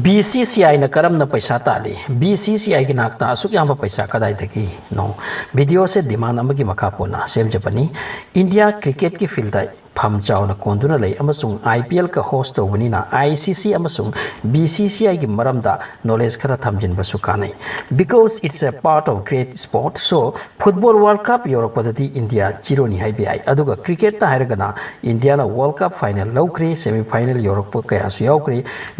BCCI na karamna paisa tali BCCI ki nakta asuk yamba paisa kadai thaki no video se demand amagi makapona sem japani India cricket ki field dai pham chaw na konduna lei amasung IPL ka host to bani na ICC amasung BCCI ki maramda knowledge khara thamjin basu kanai because it's a part of great sport so football world cup Europe padati India chiro ni hai bi aduga cricket ta hairagana India na world cup final lawkre semi final Europe ka asu yaukre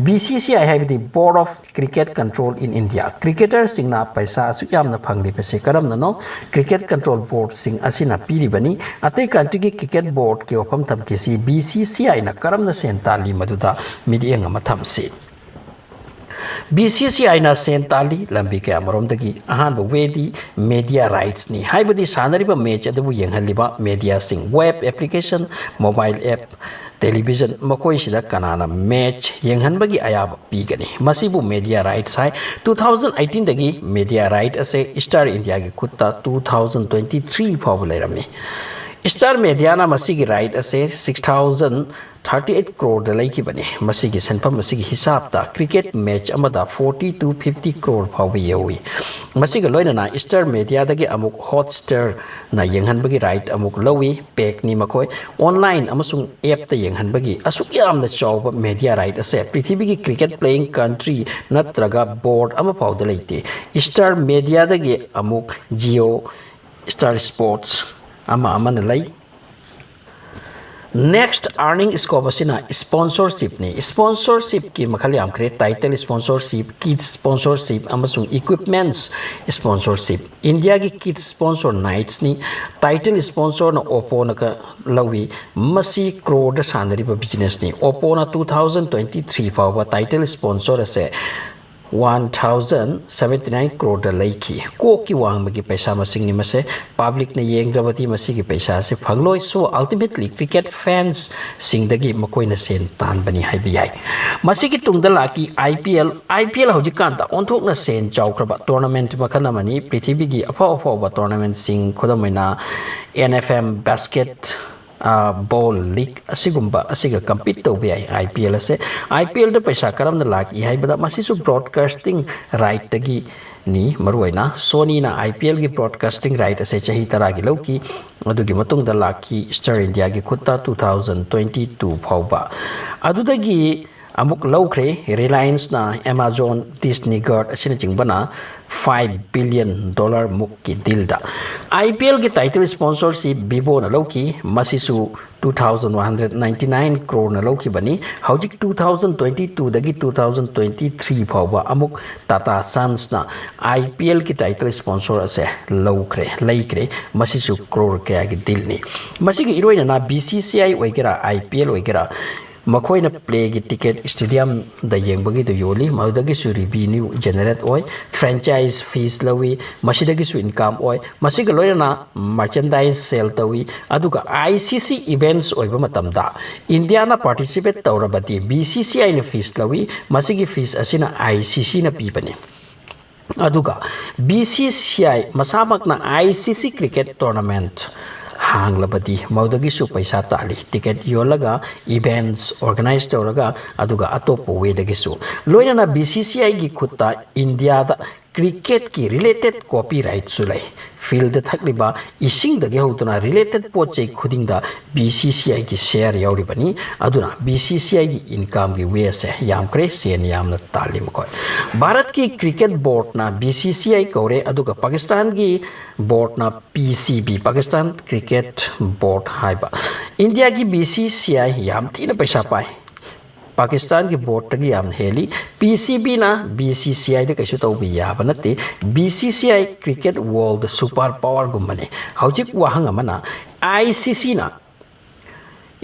BCCI hai the board of cricket control in India cricketers singna paisa asu yamna phangli pese karamna no cricket control board sing asina piri bani atai country ki cricket board ki opam tham kisi BCCI na karamna sentali maduda midiang amatham se BCCI na sentali lambi ke amarom dagi ahan wedi media rights ni haibadi sanariba match adabu yenghalliba media sing web application mobile app television makoi sida kanana match yenghanbagi ayab pigani masibu media rights hai 2018 dagi media right ase Star India gi kutta 2023 popularami Star Media na masigi right ase 6038 crore da laiki bani masigi senpam masigi hisab ta cricket match amada 40 to 50 crore phawi yawi masigi loina na Star Media dagi amuk Hotstar na yenghan bagi right amuk lawi pek ni makoi online amasung app ta yenghan bagi asuk yam na chawba media right ase prithibigi cricket playing country natraga board ama pawda leite Star Media dagi amuk Jio Star Sports ama amana lay next earning scope asina sponsorship ni sponsorship ki makhali am create title sponsorship kids sponsorship amasung equipments sponsorship India ki kids sponsor nights ni title sponsor na Oppo na ka lawi masi crore da sanari business ni Oppo na 2023 fa title sponsor ase 1079 crore da laiki ko ki wang magi paisa masing ni mase public na yeng rabati masi ki paisa se phangloi so ultimately cricket fans singdagi makoi na sen tan bani hai bi ai masi ki tungda laki IPL hoji kan ta onthok na sen chawkraba tournament makhana mani prithibi gi afa ba tournament sing khodamoina NFM basket ball league asigumba asiga compete to bi IPL ase IPL de paisa karamna laki hai bada masisu broadcasting right tagi ni maruaina Sony na IPL gi broadcasting right ase chahi tara gi lauki adugi matung da laki Star India gi khutta 2022 phawba adudagi amuk laukhre Reliance na Amazon Disney God asina jingbana $5 billion muk ki deal da IPL ki title sponsorship Vivo na lauki masisu 2199 crore na lauki bani haujik 2022 dagi 2023 phawba amuk Tata Sons na IPL ki title sponsor ase laikre masisu crore kaya ki deal ni masigi iroina na BCCI oigera IPL oigera makoina play gi ticket stadium da yengbagi do yoli maudagi su revenue generate oi franchise fees lawi masidagi su income oi masiga loina merchandise sale tawi aduga ICC events oiba matamda India na participate tawrabati BCCI na fees lawi masigi fees asina ICC na pibani aduga BCCI masamak na ICC cricket tournament hanglabadi maudagi su paisa tali ticket yolaga events organized toraga aduga atopo wedagi su loina na BCCI gi khutta India da cricket ki related copyright sulai field thakliba ising dagi hotuna related pochai khuding da BCCI gi share yauri bani aduna BCCI gi income gi way se yam kre sen yam na talim ko Bharat ki cricket board na BCCI kore aduga Pakistan gi board na PCB Pakistan cricket board haiba India gi BCCI yam tina paisa pai Pakistan ki board tagi yam heli PCB na BCCI de kaisu tau bi ya banate BCCI cricket world super power gumane haujik wahang amana ICC na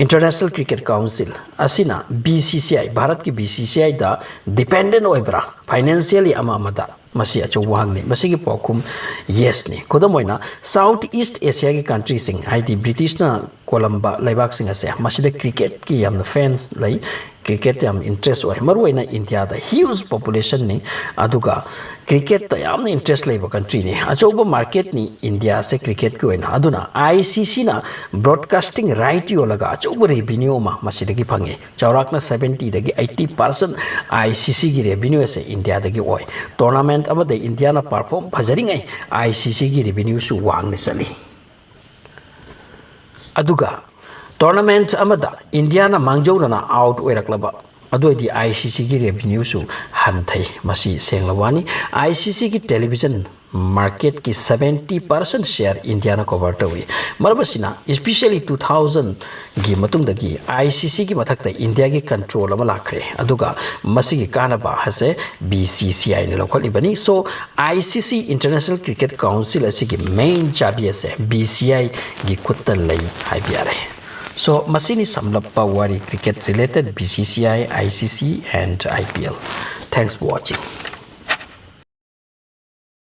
International Cricket Council asina BCCI Bharat ki BCCI da dependent oibara financially amada masi acho wang ni masi ki pokum yes ni kodamoina South East Asia ki country sing ID British na Colomba laibak sing ase masi de cricket ki yam fans lai cricket yam interest oi maru na India da huge population ni aduga cricket ta yamna interest leba country ni achoba market ni India se cricket ko na aduna ICC na broadcasting right yo laga achoba revenue ma masidagi phange chaurak na 70 dagi 80% ICC gi revenue se India dagi oi tournament ama de India na perform phajari ngai ICC gi revenue su wang ni sali aduga tournament amada India na mangjo na out oiraklaba adoidi ICC gi revenue su hanthai masi senglawani ICC gi television market ki 70% share India na cover tawi marabasina especially 2000 gi matung dagi ICC gi mathak ta India gi control ama lakhre aduga masi gi kana ba hase BCCI ne lokhali bani so ICC International Cricket Council asi gi main chabi ase BCI gi khutta lai haibiare. So, masini samlappa wari cricket related BCCI, ICC and IPL. Thanks for watching.